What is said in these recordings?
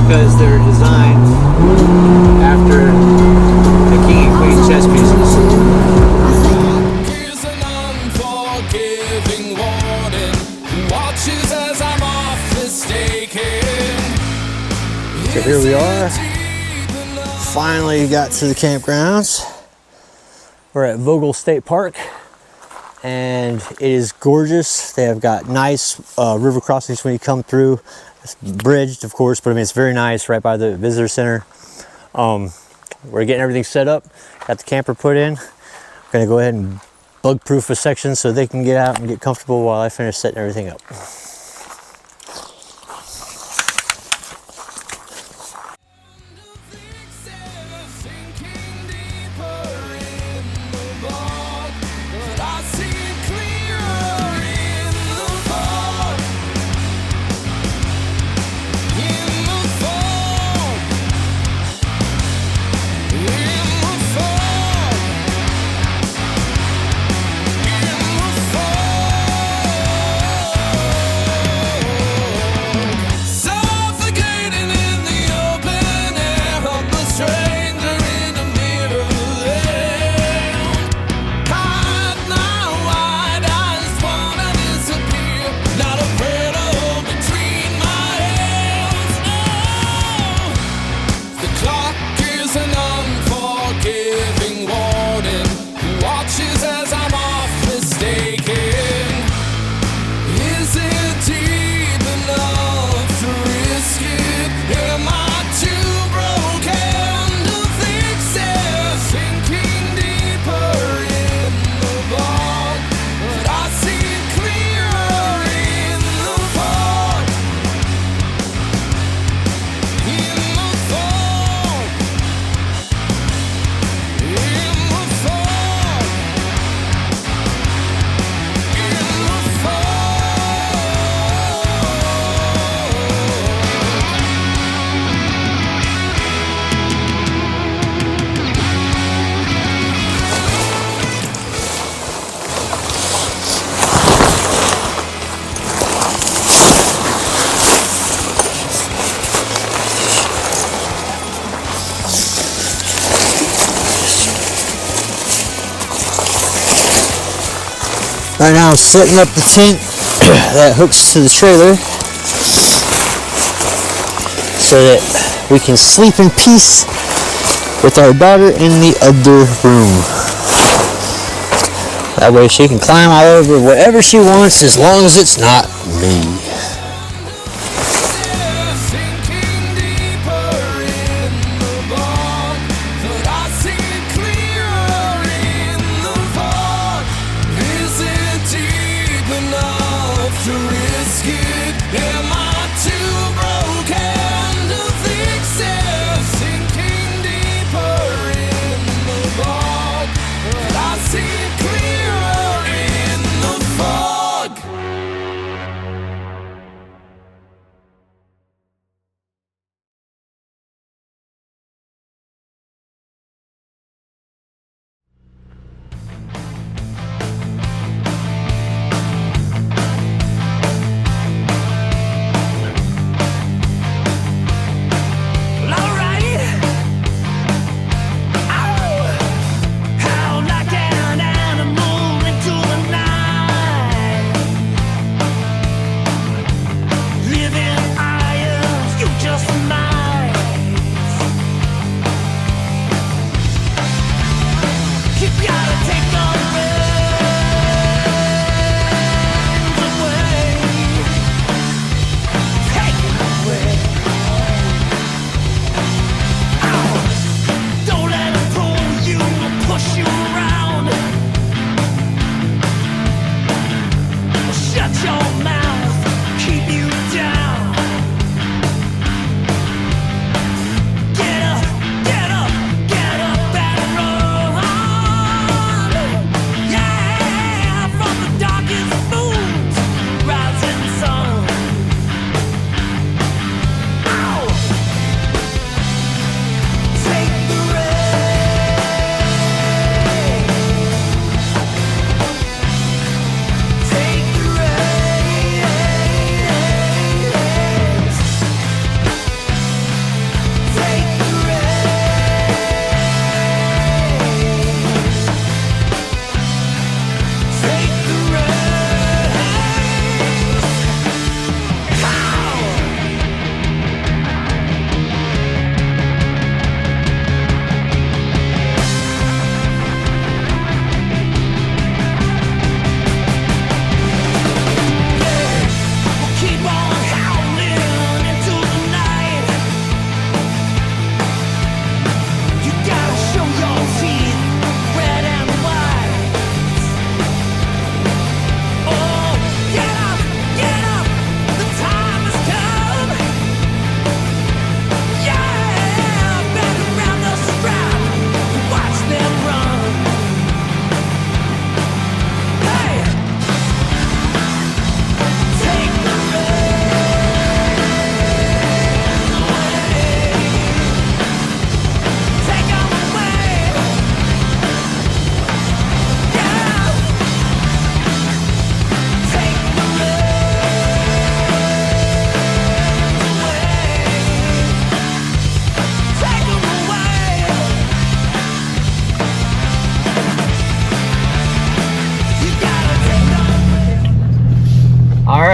because they're designed after the king and queen chess pieces. Here's an unforgiving warden who watches as I'm off mistaken. So here we are. Finally got to the campgrounds. We're at Vogel State Park, and it is gorgeous. They have got nice river crossings when you come through. It's bridged, of course, but I mean, it's very nice right by the visitor center. We're getting everything set up. Got the camper put in. I'm gonna go ahead and bug proof a section so they can get out and get comfortable while I finish setting everything up. Right now I'm setting up the tent that hooks to the trailer so that we can sleep in peace with our daughter in the other room. That way she can climb all over whatever she wants as long as it's not me.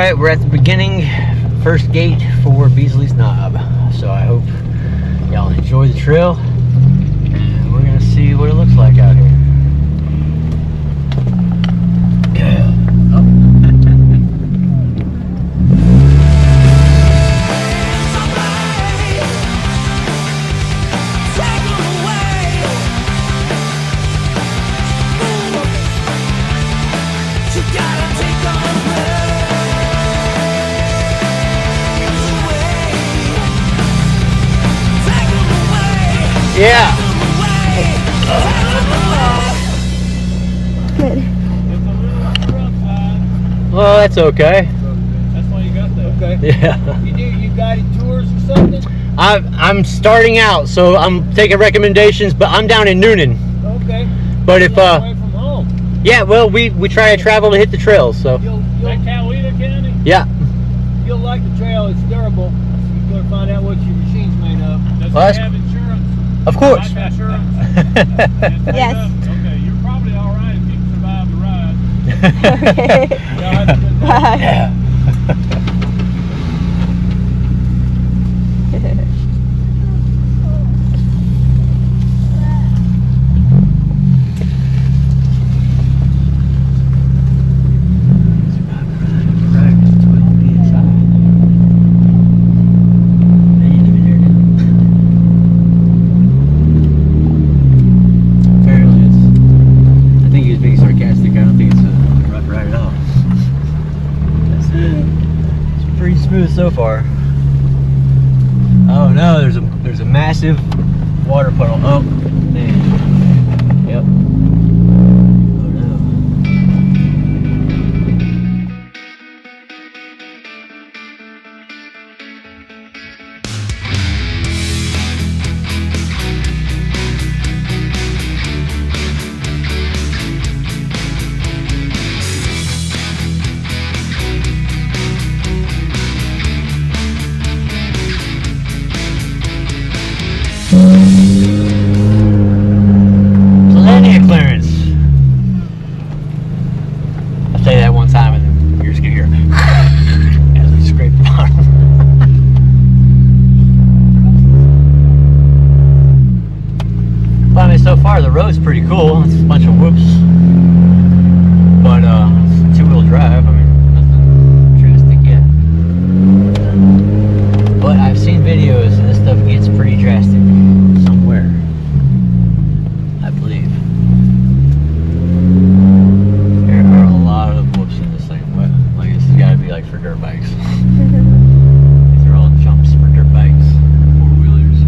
right, we're at the beginning, first gate for Beasley's Knob. So I hope y'all enjoy the trail, and we're gonna see what it looks like out here. Yeah. Good. Well, that's okay. That's why you got that. Okay. Yeah. You guided tours or something? I'm starting out, so I'm taking recommendations, but I'm down in Noonan. Okay. But if Away from home. yeah, well, we try to travel to hit the trails, so You'll Coweta County? yeah. You'll like the trail. It's durable. You're going to find out what your machine's made of. Does Well, it have insurance? Of course. Life insurance? Yes. Okay, you're probably all right if you can survive the ride. Okay. Yeah, that's good. Bye. Yeah. So far. Oh no, there's a massive water puddle. Oh man. Yep. Oh no. Plenty of clearance. I'll say that one time and then you're just gonna hear as we scrape the bottom. Well, I mean, so far the road's pretty cool. It's a bunch of whoops. But it's two-wheel drive. I mean, nothing drastic yet. But I've seen videos and this stuff gets pretty drastic somewhere, I believe. There are a lot of whoops in this thing. What? Like, this has got to be like for dirt bikes. These are all jumps for dirt bikes, four-wheelers.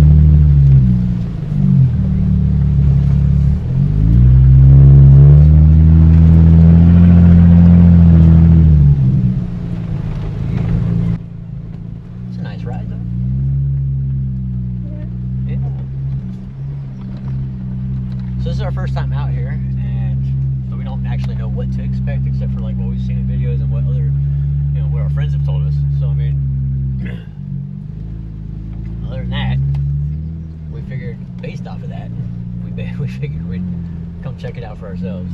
It's a nice ride, though. Yeah. So this is our first time out here, and so we don't actually know what to expect except for like what we've seen in videos and what other, what our friends have told us. So I mean, other than that, we figured based off of that, we figured we'd come check it out for ourselves.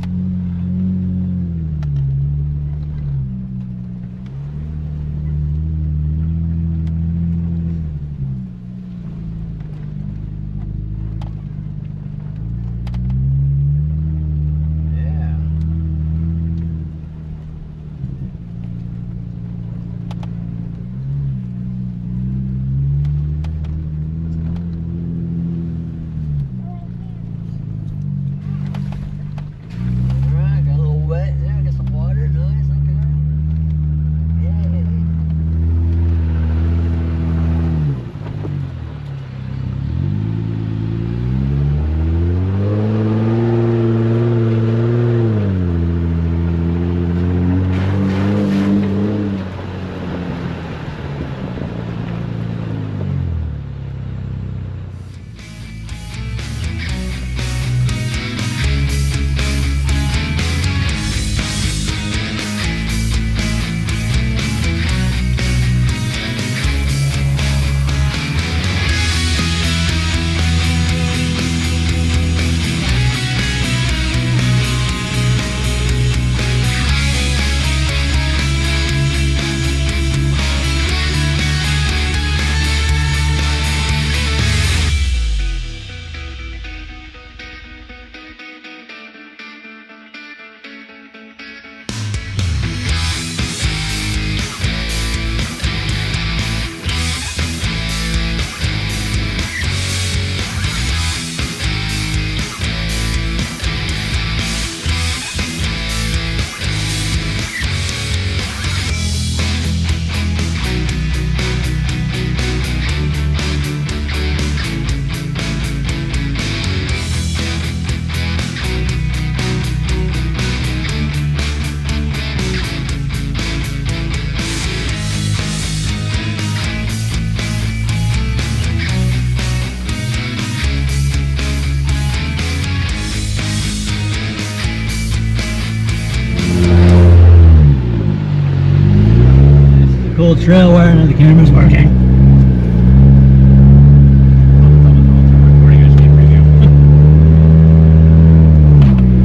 old trail wiring of the camera's working.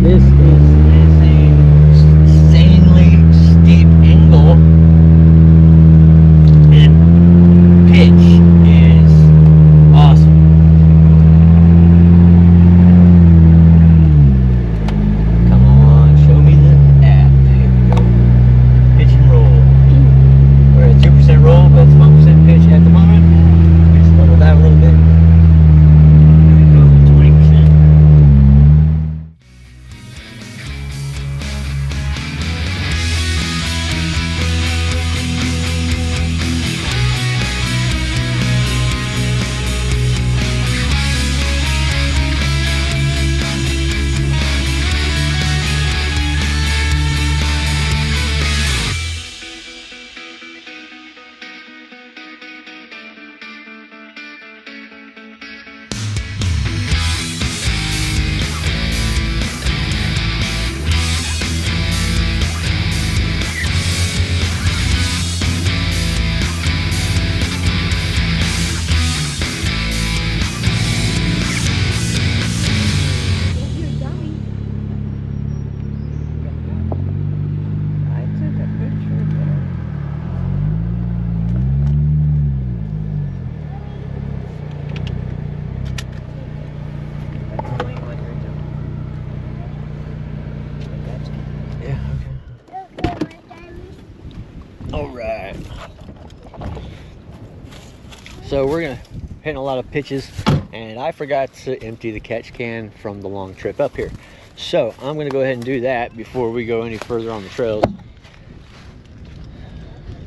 This is insanely steep angle, and pitch is awesome. Come on, show me the app. Here we go. Pitch and roll. We're at 2% roll, but it's 1% pitch at the moment. We just level that a little bit. There we go, 20%. You're dummy. I took a picture there. That's doing what you're doing. Yeah, okay. All right. So we're gonna hit a lot of pitches, and I forgot to empty the catch can from the long trip up here. So I'm gonna go ahead and do that before we go any further on the trails,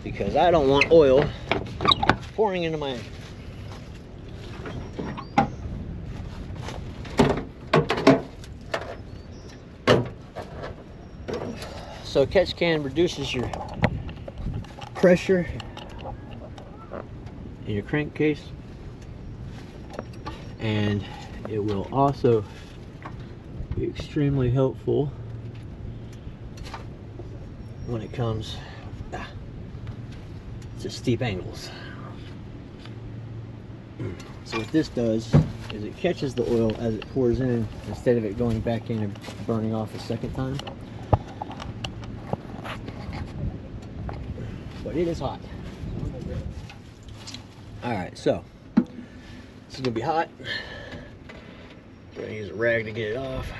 because I don't want oil pouring into my engine. So catch can reduces your pressure in your crankcase, and it will also be extremely helpful when it comes to steep angles. So what this does is it catches the oil as it pours in, instead of it going back in and burning off a second time. But it is hot. Alright, so this is gonna be hot. I'm gonna use a rag to get it off.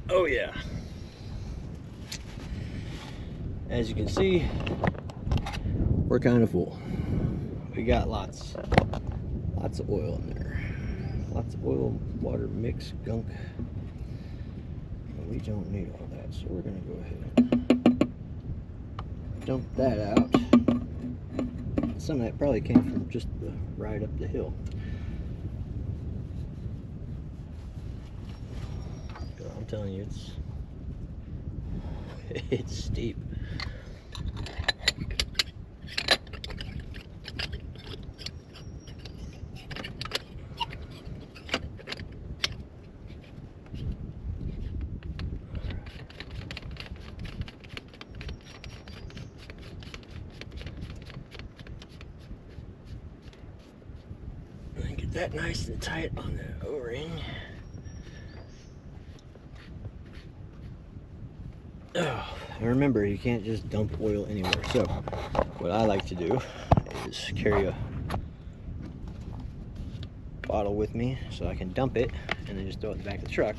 Oh yeah. As you can see, we're kind of full. We got lots of oil in there. Lots of oil, water mix, gunk. And we don't need all that, so we're gonna go ahead and dump that out. Some of that probably came from just the ride up the hill. I'm telling you, it's steep. And get that nice and tight on the O-ring. And remember, you can't just dump oil anywhere. So what I like to do is carry a bottle with me so I can dump it and then just throw it in the back of the truck.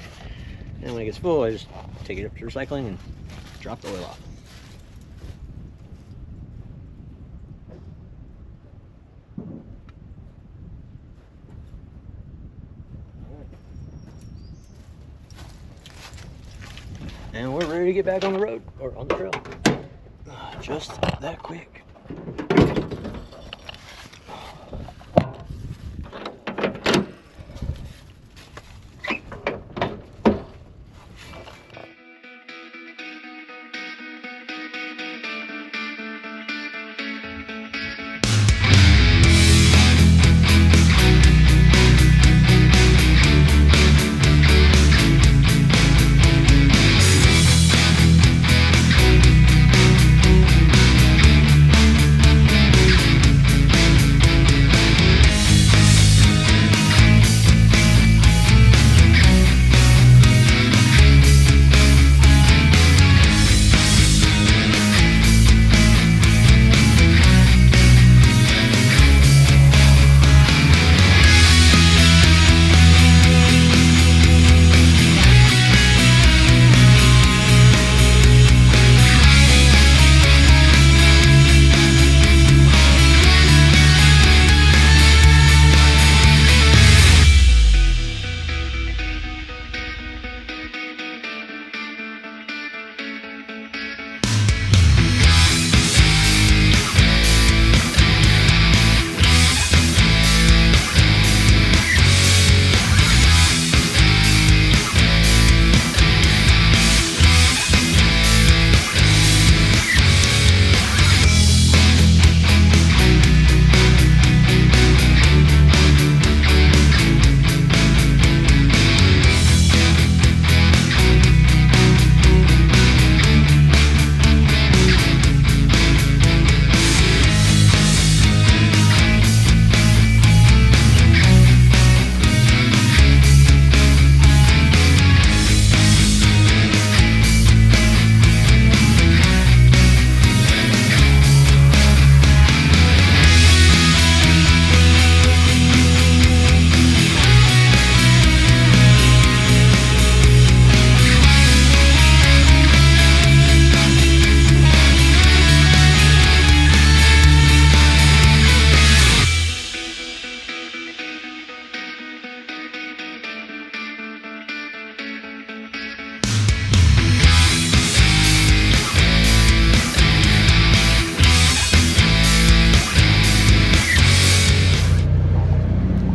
And when it gets full, I just take it up to recycling and drop the oil off. And we're ready to get back on the road, or on the trail. Just that quick.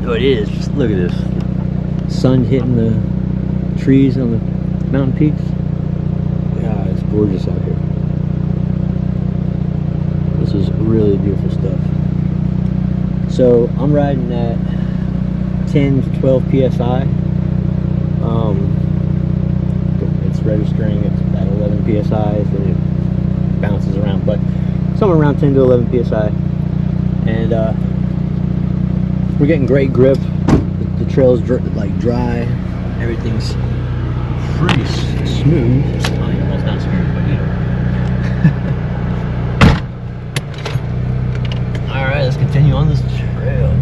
Oh, it is. Just look at this. Sun hitting the trees on the mountain peaks. Yeah, it's gorgeous out here. This is really beautiful stuff. So I'm riding at 10 to 12 psi. It's registering at 11 psi, then it bounces around, but somewhere around 10 to 11 psi. And we're getting great grip. The trail's like dry. Everything's pretty smooth. Well, it's not smooth, but you know. All right, let's continue on this trail.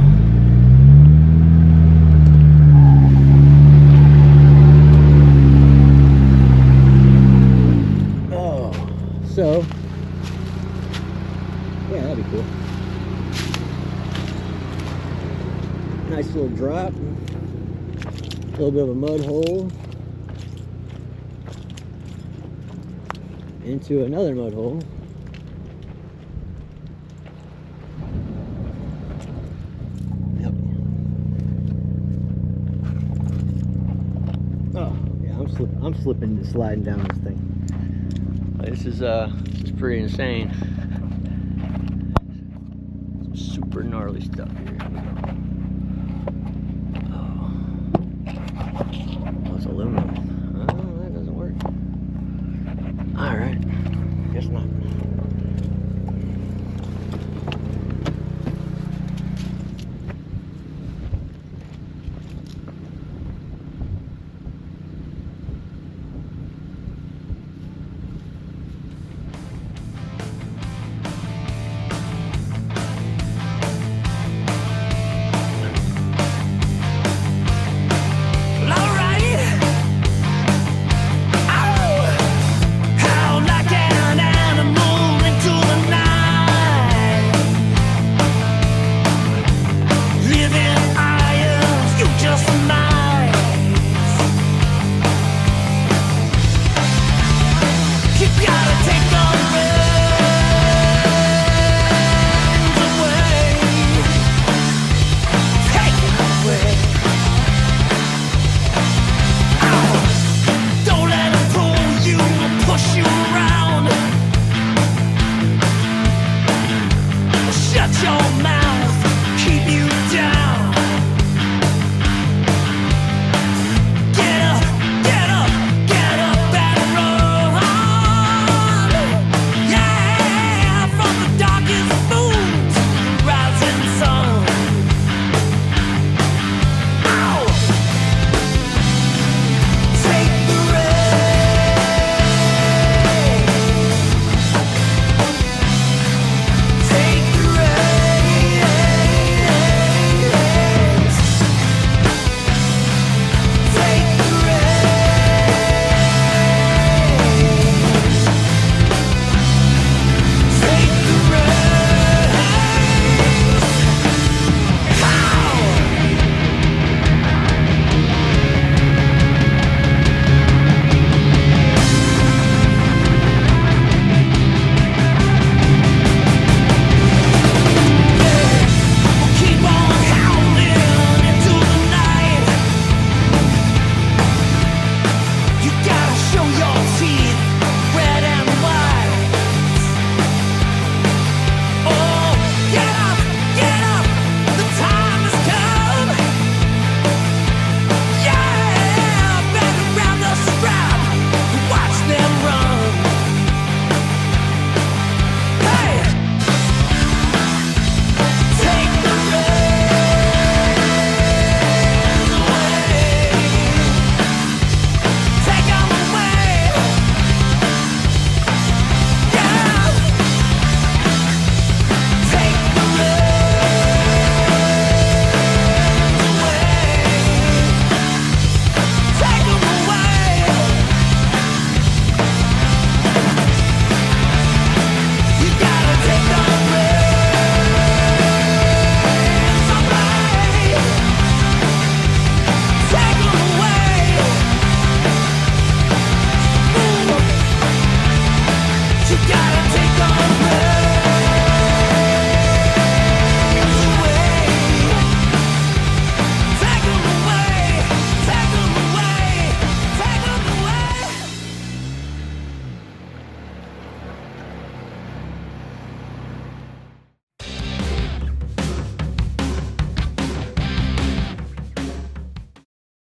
Oh, so yeah, that'd be cool. Nice little drop, a little bit of a mud hole into another mud hole. Yep. Oh yeah, I'm slipping and sliding down this thing. This is pretty insane. Some super gnarly stuff here. Aluminum. Oh, that doesn't work. Alright. Guess not. Alright, Shut your mouth.